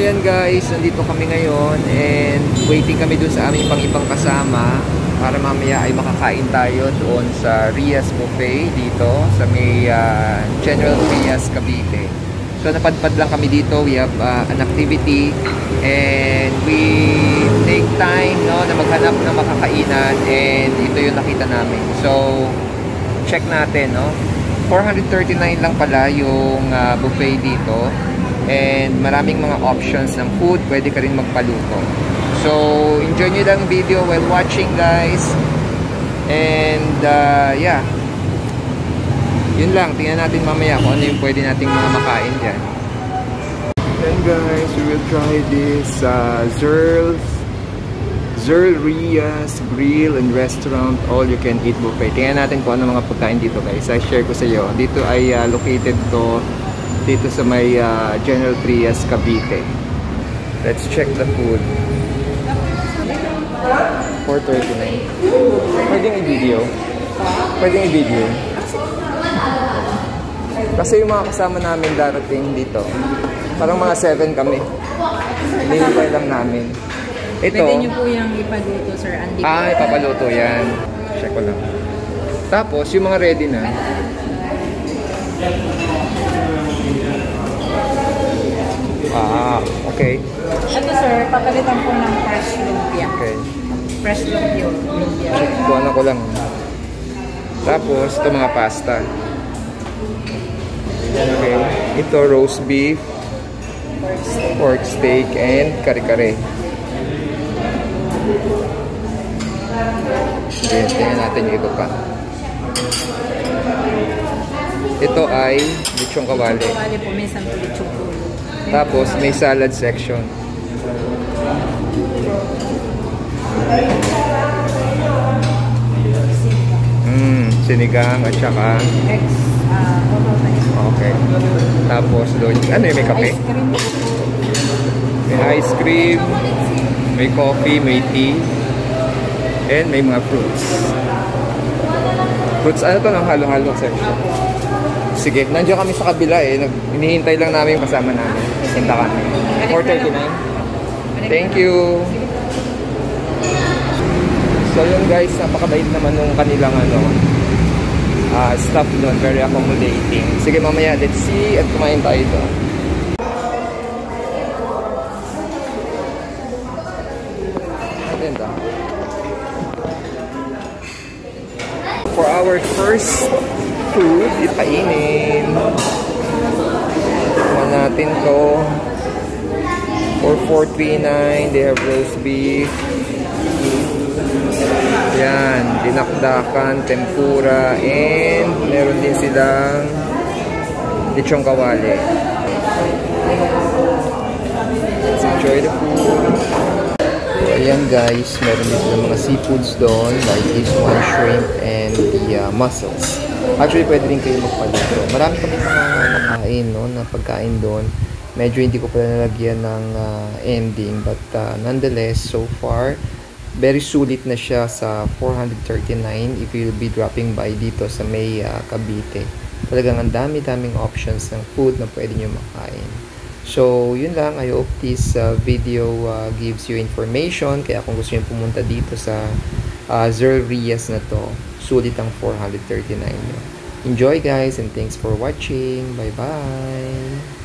ayan guys, nandito kami ngayon and waiting kami dun sa aming ibang kasama para mamaya ay makakain tayo doon sa Rias Buffet dito sa may General Rias, Cavite. So napadpad lang kami dito. We have an activity and we take time na maghanap ng makakainan and ito yung nakita namin. So check natin, 439 lang pala yung buffet dito. And maraming mga options ng food, pwede ka rin magpaluto. So, enjoy nyo lang video while watching guys. And, yeah. Yun lang, tingnan natin mamaya kung ano yung pwede nating mga makain dyan. And guys, we will try this Zerl Rias Grill and Restaurant All-You-Can-Eat Buffet. Tingnan natin kung ano mga pagkain dito guys. I share ko sa iyo. Dito ay located to dito sa may General Trias, Cavite. Let's check the food. 439. Pwedeng i-video. Kasi yung mga kasama namin darating dito, parang mga 7 kami. Nilipay lang namin. Ito. Pwede nyo po yung ipaluto, sir. Ipapaluto yan. Check ko lang. Tapos, yung mga ready na. Okay. Ito sir, papalitan po ng fresh lumpia. Okay. Fresh lumpia. Kuha ko lang. Tapos, ito mga pasta. Okay. Ito, roast beef, pork steak, and kare-kare. Okay, tingnan natin yung iba pa. Ito ay lechong kawali. Lechong kawali po, minsan po lechong ulo. Tapos may salad section. Sinigang at saka okay. Tapos doon, ano yung may kape? May ice cream, may coffee, may tea, and may mga fruits. Fruits, ano to ng halo-halo section? Sige, nandiyan kami sa kabila hinihintay lang namin yung kasama namin. Punta kami. 439. Thank you. So yun guys, napakabait naman nung kanilang staff doon. Very accommodating. Sige mamaya, let's see at kumain tayo doon. Maganda. For our first food, ipainin. Kuha natin to. For 439, they have roast beef. Yan, dinakdakan, tempura, and meron din silang lechong kawali. Let's enjoy the food. So, ayan guys, meron din silang mga seafoods doon, like this one, shrimp, and the mussels. Actually, pwede rin kayo magpaluto. Marami kami nakain, na pagkain doon. Medyo hindi ko pala nalagyan ng ending, but nonetheless, so far, very sulit na siya sa 439 if you'll be dropping by dito sa may Cavite. Talagang ang dami-daming options ng food na pwede nyo makain. So, yun lang. I hope this video gives you information. Kaya kung gusto nyo pumunta dito sa Zerl Rias na to, sulit ang 439 nyo. Enjoy guys and thanks for watching. Bye-bye!